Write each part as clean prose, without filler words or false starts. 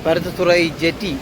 பருத்தித்துறை ஜெட்டி.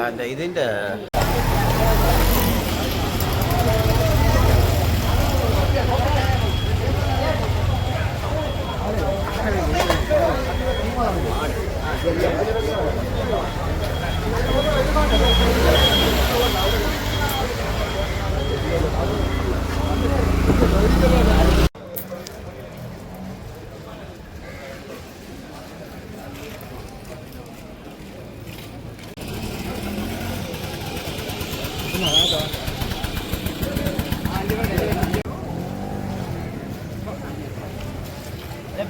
அந்த ഇതിൻ്റെ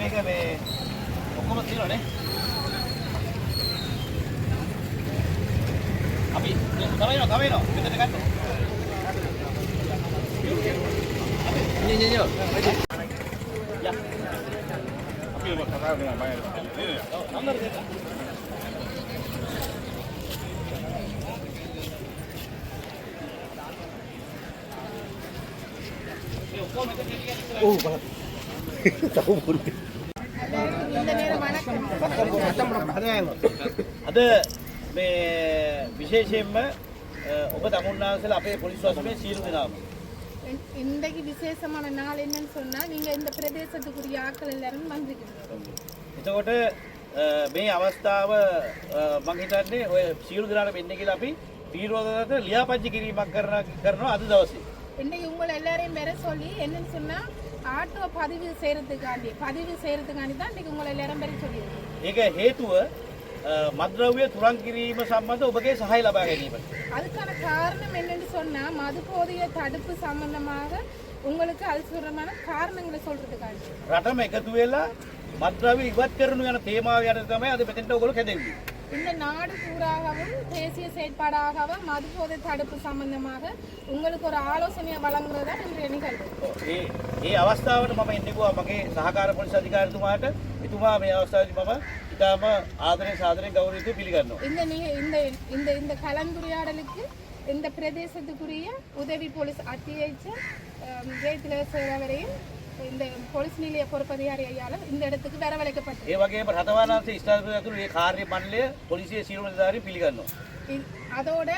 මේක මේ ඔක්කොම තියෙනවනේ. අපි තව එනවා මෙතන ගන්න. නේ. යා. අපි ඔබ කතා කරනවා බය. නම්බර දෙන්න. ඔව් බලන්න. tahu pun. ada මේ විශේෂයෙන්ම ඔබ තමුන්නාන්සලා අපේ පොලිස් වසමේ සියලු දෙනාම இன்றைக்கு விசேஷமான நாள் என்னன்னு சொன்னா நீங்க இந்த பிரதேசத்துக்குரிய ஆட்கள் எல்லாரும் வந்திருக்கீங்க. එතකොට මේ අවස්ථාව මම හිතන්නේ ඔය සියලු දෙනාට වෙන්නේ කියලා අපි විරෝධයට ලියාපදිංචි කිරීමක් කරනවා අද දවසේ. இன்னைக்கு உங்களை எல்லாரையும் வர சொல்லி என்னன்னு சொன்னா ஆட்டோ பதிவு செய்யறதுக்காண்டி தான் இன்னைக்கு உங்களை எல்லாரும் வர சொல்லியிருக்கோம். ඒක හේතුව මද්ද්‍රව්‍ය තුරන් කිරීම සම්බන්ධ ඔබගේ සහාය ලබා ගැනීමට. அதுக்கான காரணம் என்னன்னு சொன்னா மதுபோதைய தடுப்பு சம்பந்தமாக உங்களுக்கு අල්සුරமான කාරණங்களை சொல்றதுக்காண்டி. රටම එකතු වෙලා මද්ද්‍රව්‍ය ඉවත් කරනු යන තේමාව යට තමයි අද මෙතෙන්ට ඔයගොල්ලෝ කැදෙන්නේ. இந்த நாடு பூராகவும் தேசிய செயற்பாடாகவும் மதுபோதை தடுப்பு சம்பந்தமாக உங்களுக்கு ஒரு ஆலோசனையை வழங்குறதா இன்றைய நிகழ்வு. ඒ අවස්ථාවට මම එන්නේ මගේ සහකාර පොලිස් අධිකාරිතුමාට එතුමා මේ අවස්ථාවේදී මම ඉතාම ආදරයෙන් සාදරයෙන් ගෞරවයෙන් පිළිගන්නවා. இந்த கலந்துரையாடலுக்கு இந்த பிரதேசத்துக்குரிய உதவி போலீஸ் அத்தியட்சர் ஜெயதிலகேசன் அவரையும் இந்த போலீஸ் நிலைய பொறுப்பதிகாரி ஐயாலும் இந்த இடத்துக்கு வரவழைக்கப்பட்டது. ඒ වගේම රටවනාංශ ස්ථාපිත ඇතුළු මේ කාර්ය මණ්ඩලය පොලිසිය සියලු නිලධාරීන් පිළිගන්නවා. அதோட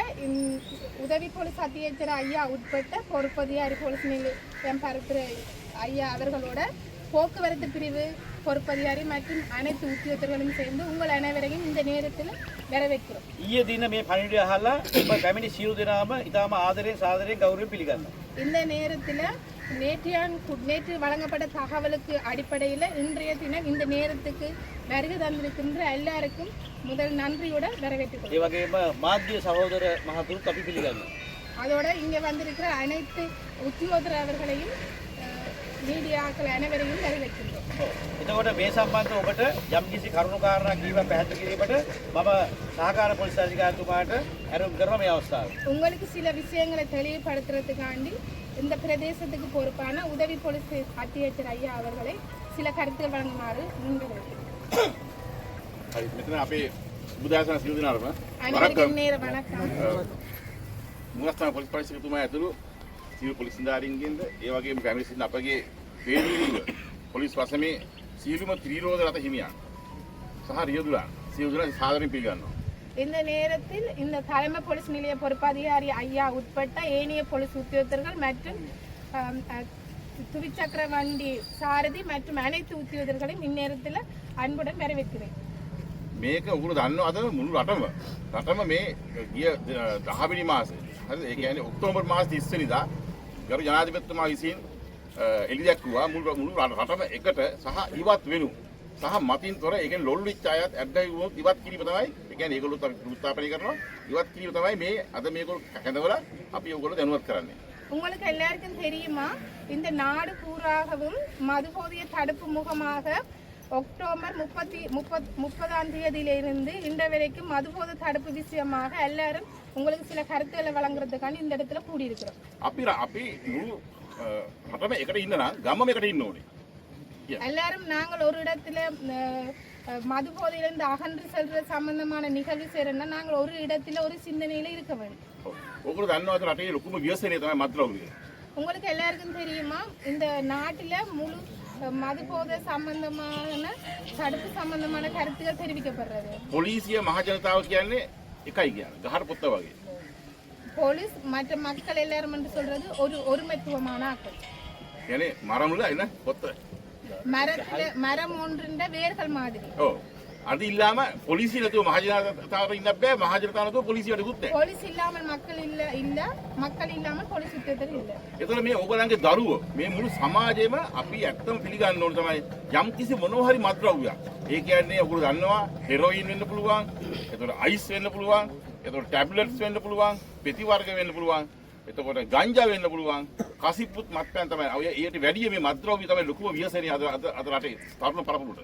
உதவி போலீஸ் அத்தியட்சர் ஐயா உட்பட்ட பொறுப்பதிகாரி போலீஸ் நிலையம் பருத்துற ஐயா அவர்களோட போக்குவரத்து பிரிவு பொறுப்பதிகாரி மற்றும் அனைத்து உத்தியோகத்தர்களும் சேர்ந்து உங்கள் அனைவரையும் இந்த நேரத்தில் வரவேற்கிறோம். ඊයේ දින මේ පණිවිඩය අහලා ඔබ පැමිණි සියලු දෙනාම ඉතාම ආදරයෙන් සාදරයෙන් ගෞරවයෙන් පිළිගන්නවා. இந்த நேரத்தில் நேற்று வழங்கப்பட்ட தகவலுக்கு அடிப்படையில் இன்றைய தினம் இந்த நேரத்துக்கு வருகை தந்திருக்கின்ற எல்லாருக்கும் முதல் நன்றியோட வரவேற்றுக்கிறோம். ඒ වගේම මාධ්‍ය සහෝදර මහතුරුත් අපි පිළිගන්නවා. அதோட இங்கே வந்திருக்கிற அனைத்து உத்தியோகத்தர் அவர்களையும் மீடியாக்கள் அனைவரையும் வரவேற்கின்றோம். එතකොට මේ සම්බන්ධව ඔබට යම්කිසි කරුණු කාරණා කීවක් පැහැදිලි කිරීමට මම සහකාර පොලිස් අධිකාරිතුමාට ඇරයුම් කරනවා මේ අවස්ථාවේ. உங்களுக்கு சில விஷயங்களை தெளிவுபடுத்துறதுக்காண்டி இந்த பிரதேசத்துக்கு பொறுப்பான உதவி போலீஸ் அத்தியட்சர் ஐயா அவர்களை சில கருத்துக்கள் வழங்குமாறு முன்வைக்கிறேன். හරි මෙතන අපේ බුදාසන සියලු දෙනාටම අනිවාර්යෙන් වணக்கம். මුගස්ථාන පොලිස් පරීක්ෂකතුමා ඇතුළු සිවිල් පොලිස් නිලධාරීන්ගෙන්ද ඒ වගේම පැමිණි සිටින අපගේ වේදිකීව පොලිස් වසමේ සියලුම ත්‍රිරෝද රථ හිමියන් සහ රියදුරන් සියලුම සාදරයෙන් පිළිගන්නවා. இந்த நேரத்தில் இந்த தலைமை போலீஸ் நிலைய பொறுப்பதிகாரி ஐயா உட்பட்ட ஏனைய போலீஸ் உத்தியோகத்தர்கள் மற்றும் துவிச்சக்கர வண்டி சாரதி மற்றும் அனைத்து உத்தியோகத்தர்களையும் இந்நேரத்தில் அன்புடன் வரவேற்கிறேன். මේක උගුරු දන්නවද මුළු රටම මේ ගිය 10 වෙනි මාසේ හරිද ඒ කියන්නේ ඔක්තෝබර් මාස 30 වෙනිදා ගරු ජනාධිපතිතුමා විසින් එළි දැක්වුවා මුළු රටම එකට සහ ඉවත් වෙනු සහ මතින් තොර ඒ කියන්නේ ලොල් විච් අයත් ඇඩ්ඩයි වුණොත් ඉවත් කිරීම තමයි ඒ කියන්නේ ඒගොල්ලොත් අපි උත්පාදනය කරනවා ඉවත් කිරීම තමයි මේ අද මේගොල්ලෝ කැඳවලා අපි ඕගොල්ලෝ දැනුවත් කරන්නේ. உங்களுக்கு எல்லாருக்கும் தெரியுமா இந்த நாடு பூராகவும் மதுபோதைய தடுப்பு முகமாக அக்டோபர் 30ஆம் தேதியிலிருந்து இந்த வரைக்கும் மதுபோதை தடுப்பு விஷயமாக எல்லாரும் உங்களுக்கு சில கருத்துக்களை வழங்குறதுக்காண்டி இந்த இடத்துல கூடியிருக்கிறோம். අපි මුළු රටම එකට ඉන්න නම් ගමම එකට ඉන්න ඕනේ. எல்லாரும் நாங்கள் ஒரு இடத்துல மதுபோதையிலிருந்து அகன்று செல்ற சம்பந்தமான நிகழ்வு செய்யறோம்னா நாங்கள் ஒரு இடத்துல ஒரு சிந்தனையில இருக்க வேண்டும். ඔගොල්ලෝ දන්නවද රටේ ලොකුම ව්‍යසනය තමයි මත්ද්‍රව්‍ය. உங்களுக்கு எல்லாருக்கும் தெரியுமா இந்த நாட்டில் முழு மதுபோதை சம்பந்தமான தடுப்பு சம்பந்தமான கருத்துக்கள் தெரிவிக்கப்படுறது. පොලිසිය මහ ජනතාව කියන්නේ එකයි කියන්නේ ගහට පොත්ත වගේ. போலீஸ் மற்ற மக்கள் எல்லாரும் என்று சொல்றது ஒரு ஒருமைத்துவமான ஆக்கள். يعني மரமுல என்ன பொத்த. மரம் ஒன்றின் வேர்கள் மாதிரி. ඔව්. அது இல்லாம போலீஸ் නැතුව මහ ජනතාවට ඉන්න බෑ මහ ජනතාව නැතුව පොලිසියට දුත් නැහැ. போலீஸ் இல்லாமல் மக்கள் இல்ல மக்கள் இல்லாமல் போலீஸ் උත්තර இல்ல. ඒතර මේ ඕගලන්ගේ දරුවෝ මේ මුළු සමාජෙම අපි ඇත්තම පිළිගන්න ඕනේ තමයි යම් කිසි මොනවා හරි මත්ද්‍රව්‍යයක්. ඒ කියන්නේ ඔයගොල්ලෝ දන්නවා හෙරොයින් වෙන්න පුළුවන්. ඒතර අයිස් වෙන්න පුළුවන්. ඒතර ටැබ්ලට්ස් වෙන්න පුළුවන්. පෙති වර්ග වෙන්න පුළුවන්. එතකොට ගංජා වෙන්න පුළුවන්. කසිප්පුත් මත්පැන් තමයි. ඔය ඊට වැඩිය මේ මත්ද්‍රව්‍ය තමයි ලොකුම ව්‍යසනය අද රටේ තරුණ පරපුරට.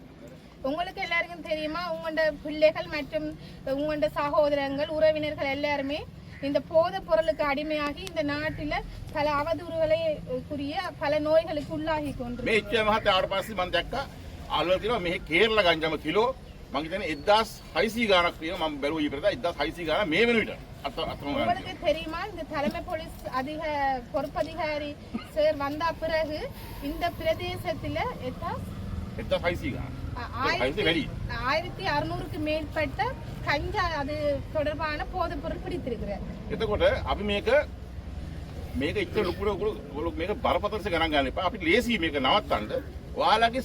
உங்களுக்கு எல்லாருக்கும் தெரியுமா உங்களோட பிள்ளைகள் மற்றும் உங்களோட சகோதரங்கள் உறவினர்கள் எல்லாருமே இந்த போதைப் பொருளுக்கு அடிமையாகி இந்த நாட்டில் பல அவதூறுகளுக்குரிய பல நோய்களுக்கு உள்ளாகி கொண்டு මේ ඉච්ඡා මහත්තයා ආවට පස්සේ මම දැක්කා අල්ලලා තියෙනවා මෙහි කේරළ ගංජාම කිලෝ මම හිතන්නේ 1600 ගාණක් තියෙනවා මම බැලුවා ඊපෙරදා 1600 ගාණ මේ වෙන විට உங்களுக்கு தெரியுமா இந்த தலைமை போலீஸ் பொறுப்பதிகாரி சார் வந்த பிறகு இந்த பிரதேசத்தில் 1600 ගාණ 1600க்கு மேற்பட்ட கஞ்சா அது தொடர்பான போதைப் பொருள் பிடித்திருக்கிறார். එතකොට අපි මේක ඉච්ච ලොකුට මේක බරපතලස ගණන් ගන්න එපා. අපිට ලේසි මේක නවත්තන්න. ඔයාලගේ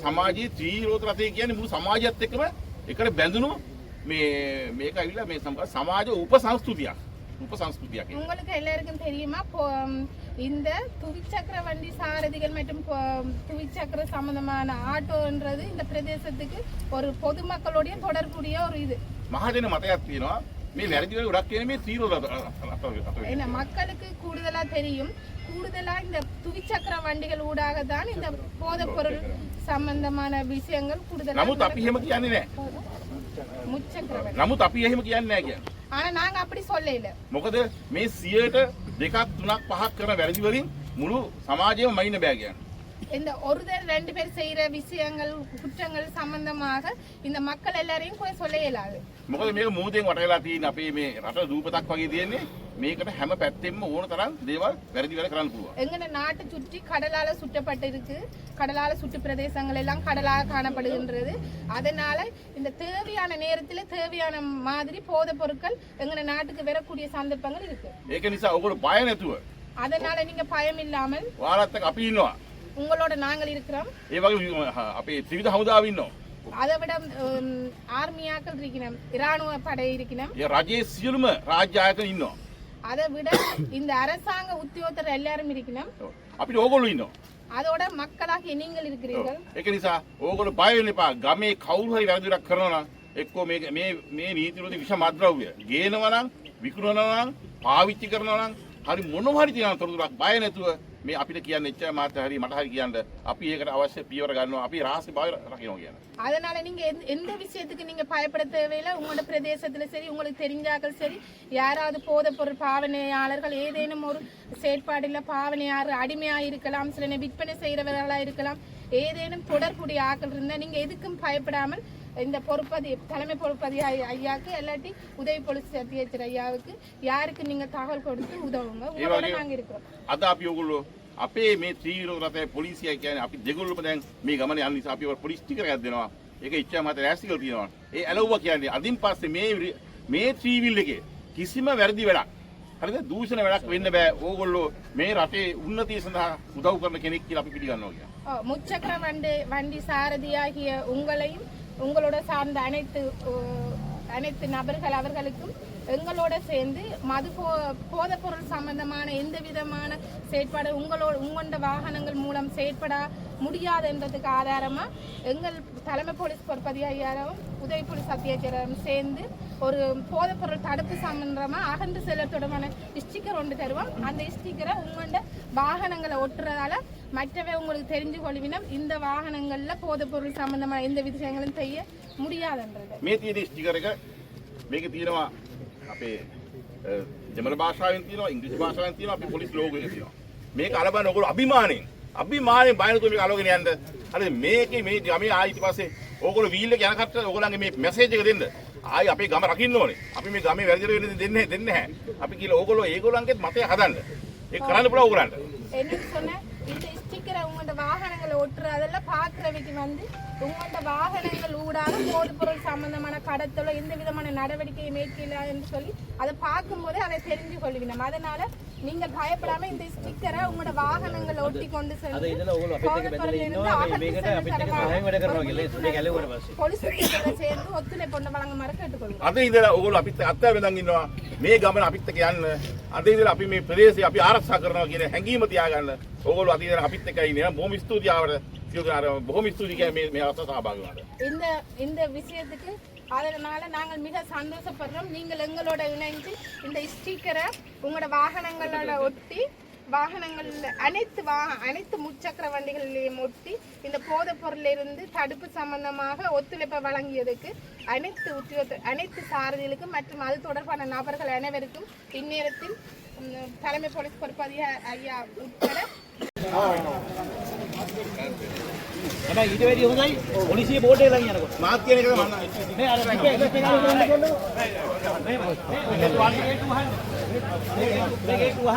සමාජයේ ත්‍රිරෝද රථය කියන්නේ මුළු සමාජයත් එක්කම එකට බැඳුණු මේක ඇවිල්ලා මේ සමාජ උපසංස්කෘතියක්. உங்களுக்கு எல்லாருக்கும் தெரியுமா இந்த துவிச்சக்கர வண்டி சாரதிகள் மற்றும் துவிச்சக்கர சம்பந்தமான ஆட்டோன்றது இந்த பிரதேசத்துக்கு ஒரு பொதுமக்களுடைய தொடர்புடைய ஒரு இது මහජන මතයක් තියෙනවා මේ වැරදි වල ගොඩක් කියන්නේ මේ ත්‍රිරෝද என்ன மக்களுக்கு கூடுதலா தெரியும் கூடுதலா இந்த துவிச்சக்கர வண்டிகள் ஊடாக தான் இந்த போதைப் பொருள் சம்பந்தமான விஷயங்கள் கூடுதலா නමුත් අපි එහෙම කියන්නේ නැහැ. முச்சக்கர வண்டி නමුත් අපි එහෙම කියන්නේ නැහැ කියන්නේ. ஆனா நாங்க அப்படி சொல்லல. මොකද මේ 100ට 2ක් 3ක් 5ක් කරන වැරදි වලින් මුළු සමාජයම මයින්න බෑ කියන්නේ. இந்த ஒருத்தர் ரெண்டு பேர் செய்யற விஷயங்கள் குற்றங்கள் சம்பந்தமாக இந்த மக்கள் எல்லாரையும் கூட சொல்ல இயலாது. මොකද මේක මූදෙන් වටේලා තියෙන අපේ මේ රට දූපතක් වගේ තියෙන්නේ මේකට හැම පැත්තෙම ඕන තරම් දේවල් වැරදි වැඩ කරන්න පුළුවන්. எங்கன நாட்டை சுற்றி கடலால சுற்றப்பட்டிருக்கு. கடலால சுற்று பிரதேசங்கள் எல்லாம் கடலாக காணப்படுகின்றது. அதனால இந்த தேவையான நேரத்தில் தேவையான மாதிரி போதைப் பொருட்கள் எங்கன நாட்டுக்கு வரக்கூடிய சந்தர்ப்பங்கள் இருக்கு. ඒක නිසා ඔයගොල්ලෝ බය නැතුව அதனால நீங்க பயம் இல்லாமல் ඔයාලත් එක්ක අපි ඉන්නවා. உங்களோட நாங்கள் இருக்கிறோம். ඒ වගේ අපේ ත්‍රිවිධ හමුදාව ඉන්නවා. அதை விட ஆர்மியாக்கள் இருக்கணும், இராணுவ படை இருக்கணும். ඒ රජයේ සියලුම රාජ්‍ය ආයතන ඉන්නවා. அதை விட இந்த அரசாங்க உத்தியோகத்தர் எல்லாரும் இருக்கணும். අපිට ඕගොල්ලෝ ඉන්නවා. அதோட மக்களாகிய நீங்கள் இருக்கிறீர்கள். ඒක නිසා ඕගොල්ලෝ බය වෙන්න එපා. ගමේ කවුරු හරි වැරදි වැඩක් කරනවා නම් එක්කෝ මේ නීති විරෝධී විෂ මද්ද්‍රව්‍ය ගේනවා නම් විකුණනවා නම් පාවිච්චි කරනවා නම් හරි මොනවා හරි තියෙනවා තොරතුරක් බය නැතුව මේ අපිට කියන්න එච්චර මාත් හරි මට හරි කියන්න අපි ඒකට අවශ්‍ය පියවර ගන්නවා අපි රහස්‍ය භාවය රකිනවා කියන. அதனால நீங்க எந்த விஷயத்துக்கு நீங்க பயப்பட தேவையில்லை. உங்களோட பிரதேசத்துல சரி உங்களுக்கு தெரிஞ்சாக்கள் சரி யாராவது போதைப் பொருள் பாவனையாளர்கள் ஏதேனும் ஒரு செயற்பாடுல பாவனையாளர் அடிமையாக இருக்கலாம், சில விற்பனை செய்கிறவர்களாக இருக்கலாம், ஏதேனும் தொடர்புடைய ஆக்கள் இருந்தால் நீங்க எதுக்கும் பயப்படாமல் இந்த பொறுப்பதி தலைமை பொறுப்பதி ஐயாவுக்கு இல்லாட்டி உதவி போலீஸ் அத்தியட்சர் ஐயாவுக்கு யாருக்கு நீங்க தகவல் கொடுத்து உதவுங்க. உங்களோட நாங்க இருக்கிறோம். අද අපි ඔයගොල්ලෝ අපේ මේ තීව්‍ර රටේ පොලිසිය කියන්නේ අපි දෙගොල්ලොම දැන් මේ ගමනේ යන නිසා අපි පොලිස් ටිකරයක් දෙනවා. ඒක ඉච්ඡා මත රැස්තිකල් තියෙනවා. ඒ ඇලවුවා කියන්නේ අදින් පස්සේ මේ ත්‍රිවිල් එකේ කිසිම වැරදි වැඩක් හරිද දූෂණ වැඩක් වෙන්න බෑ. ඕගොල්ලෝ මේ රටේ උන්නතිය සඳහා උදව් කරන කෙනෙක් කියලා අපි පිළිගන්නවා කියන්නේ. முச்சக்கர வண்டி சாரதியாகிய உங்களையும் உங்களோட சார்ந்த அனைத்து நபர்கள் அவர்களுக்கும் எங்களோட சேர்ந்து போதைப் பொருள் சம்பந்தமான எந்த விதமான செயற்பாடு உங்களோட வாகனங்கள் மூலம் செயற்பட முடியாது என்றதுக்கு ஆதாரமா எங்கள் தலைமை போலீஸ் பொறுப்பதி ஐயாரும் உதவி போலீஸ் அத்தியட்சரும் சேர்ந்து ஒரு போதைப் பொருள் தடுப்பு சம்பந்தமா அகன்று செல்லத்தோடமான ஸ்டிக்கர் ஒன்று தருவோம். அந்த ஸ்டிக்கரை உங்களோட வாகனங்களை ஒட்டுறதால மற்றவை உங்களுக்கு தெரிஞ்சு கொள்வினம் இந்த வாகனங்கள்ல போதைப் பொருள் சம்பந்தமான எந்த விஷயங்களும் செய்ய முடியாதுன்றது. මේ තියෙන ස්ටිකර් එක මේක තියෙනවා අපේ දෙමළ භාෂාවෙන් තියෙනවා ඉංග්‍රීසි භාෂාවෙන් තියෙනවා අපි පොලිස් ලෝගෝ එක තියෙනවා. මේක අලබන ඔයගොල්ලෝ අභිමාණයෙන් බයනතුරු මේක අලවගෙන යන්න. හරිද මේකේ මේ ගමේ ආයි ඊට පස්සේ ඕගොල්ලෝ වීල් එක යන කට්ට ඕගොල්ලන්ගේ මේ මැසේජ් එක දෙන්න. ආයි අපේ ගම රකින්න ඕනේ. අපි මේ ගමේ වැරදිද වෙන්නේ දෙන්නේ නැහැ. අපි කියලා ඕගොල්ලෝ ඒගොල්ලන්ගේත් මතය හදන්න. ඒක කරන්න පුළුවන් ඕගොල්ලන්ට. என்ன சொன்ன இந்த ஸ்டிக்கரை உங்களோட வாகனங்களை ஒட்டுறதெல்லாம் பார்க்குறவைக்கு வந்து உங்களோட வாகனங்கள் ஊடாக போதைப் பொருள் சம்பந்தமான கடத்தலோ எந்த விதமான நடவடிக்கையை மேற்கொள்ள என்று சொல்லி அதை பார்க்கும்போதே அதை தெரிஞ்சு கொள்வினோம். அதனால நீங்கள் பயப்படாம இந்த ஸ்டிக்கரை உங்களோட வாகனங்களை ஒட்டி கொண்டு சென்று போலீஸ் சேர்ந்து ஒத்துழைப்பு கொண்டு வழங்குமாறு கேட்டுக்கொள்கிறோம். අද ඉඳලා ඕගොල්ලෝ අපිත් අත්හැරෙන් ඉන්නවා. මේ ගමන අපිත් එක්ක යන්න. අද ඉඳලා අපි මේ ප්‍රදේශය අපි ආරක්ෂා කරනවා කියන හැඟීම තියාගන්න. ඕගොල්ලෝ අද ඉඳලා අපිත් එක්ක ඉන්නේ. බොහොම ස්තුතියි ආවට. බොහොම ස්තුතියි කියන්නේ මේ අවස්ථාවට සහභාගී වුණාට. இந்த விஷயத்துக்கு அதனால நாங்கள் மிக சந்தோஷப்படுறோம். நீங்கள் எங்களோட இணைந்து இந்த ஸ்டிக்கரை உங்களோட வாகனங்களோட ஒட்டி வாகனங்கள் அனைத்து முச்சக்கர வண்டிகளிலேயும் ஒட்டி இந்த போதைப் பொருளிலிருந்து தடுப்பு சம்பந்தமாக ஒத்துழைப்பை வழங்கியதுக்கு அனைத்து சாரதிகளுக்கும் மற்றும் அது தொடர்பான நபர்கள் அனைவருக்கும் இந்நேரத்தில் தலைமை போலீஸ் பொறுப்பதி ஐயா உட்பட ඊට වැඩි හොඳයි පොලිසිය බෝඩ් එක ළඟ යනකොට මාත් කියන එකද මම මේ අර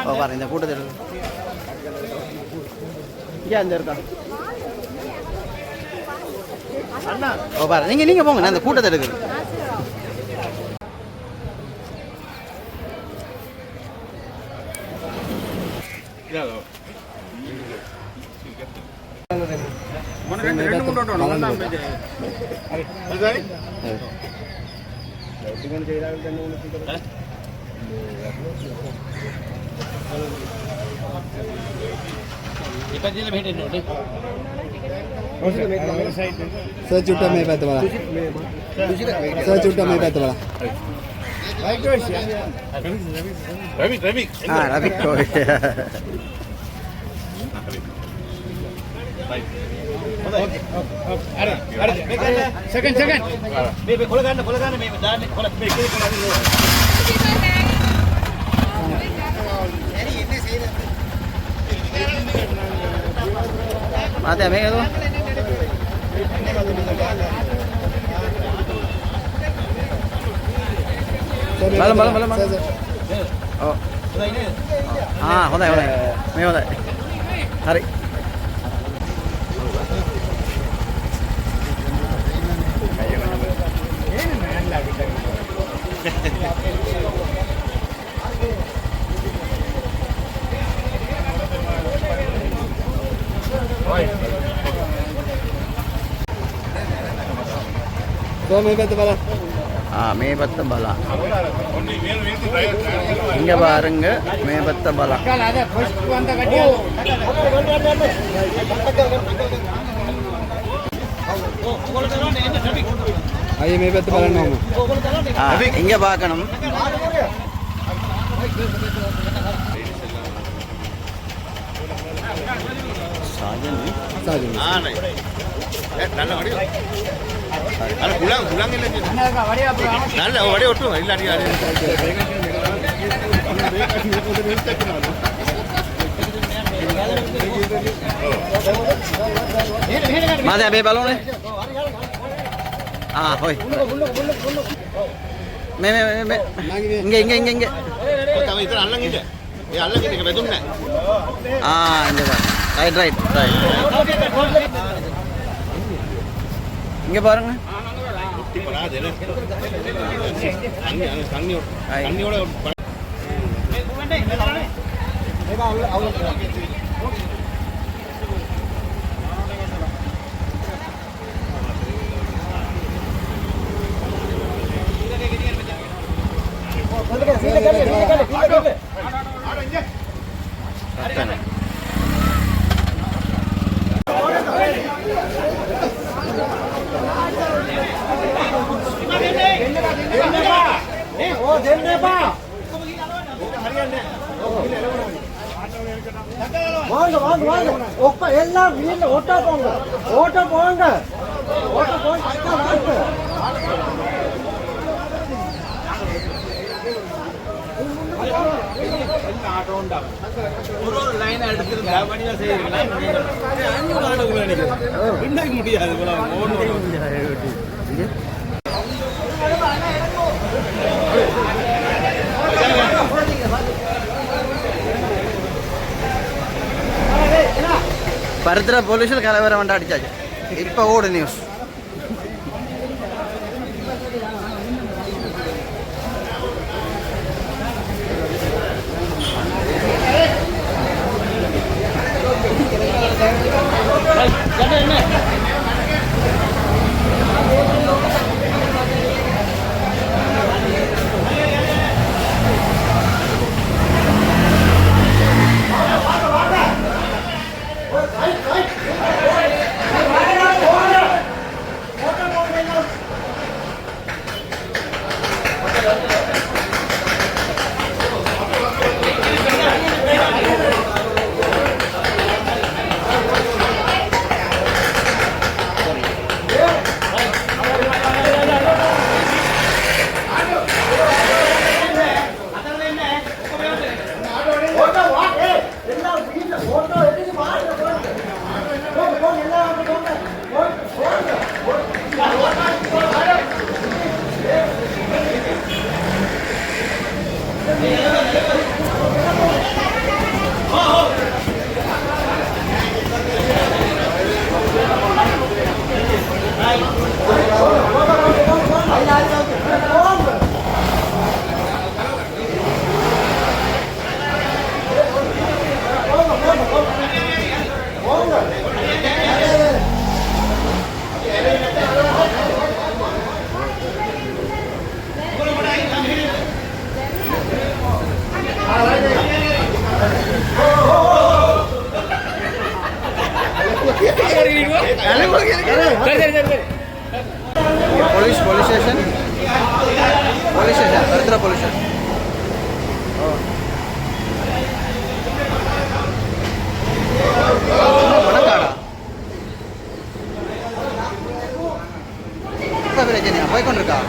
ஓ பாருங்க இந்த கூட்டத்தில் இங்கே அந்த இருக்கா අන්න ஓ பாருங்க நீங்கள் போங்க நான் அந்த கூட்டத்தில் இருக்குது ඉපදින මෙහෙට එන්න ඕනේ. සර් චුට්ටක් මේ පැත්ත බලන්න. සර් චුට්ටක් මේ පැත්ත බලන්න. රවි රවික් ඔය. සෙකන්ඩ් මේ කොල ගන්න මේ දාන්නේ කොල මේ මාතේ මේක දුව. බලමු. ඔව්. හොඳයි. මේ හොඳයි. හරි. මේ පැත්ත බලන්න. මේ පැත්ත බලන්න. இங்க பாருங்க මේ පැත්ත බලන්න. අයියේ මේ පැත්ත බලන්න ඕම. இங்க பார்க்கணும். சாஜன். නයි. நல்ல வடி. අර කුලං එල්ල තියෙනවා. நல்ல වඩේ ඔට්ටු ඉල්ල අඩිය අඩිය. මාතේ මේ බලෝනේ. ஹோய் இங்கே இங்கே இங்கே இங்கே இங்கே ரைட் ரைட் ரைட் இங்கே பாருங்க வாங்க வாங்க வாங்க ஒப்ப எல்லாம் வீட்டுல ஓட்டா போங்க ஓட்ட போங்க ஓட்ட போங்க ஒரு லைன் எடுத்துருந்தா மணியா செய்யறீங்களா முடியாது பருத்திர போலீஸில் கலவரம் வேண்டாம் அடிச்சாச்சு இப்போ ஓடு news Police station. Pardra police station. Manakada. Apa berjaya? Apa ikon reka?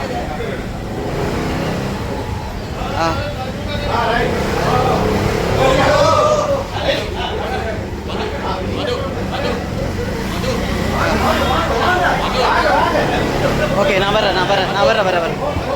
Okay, na bara.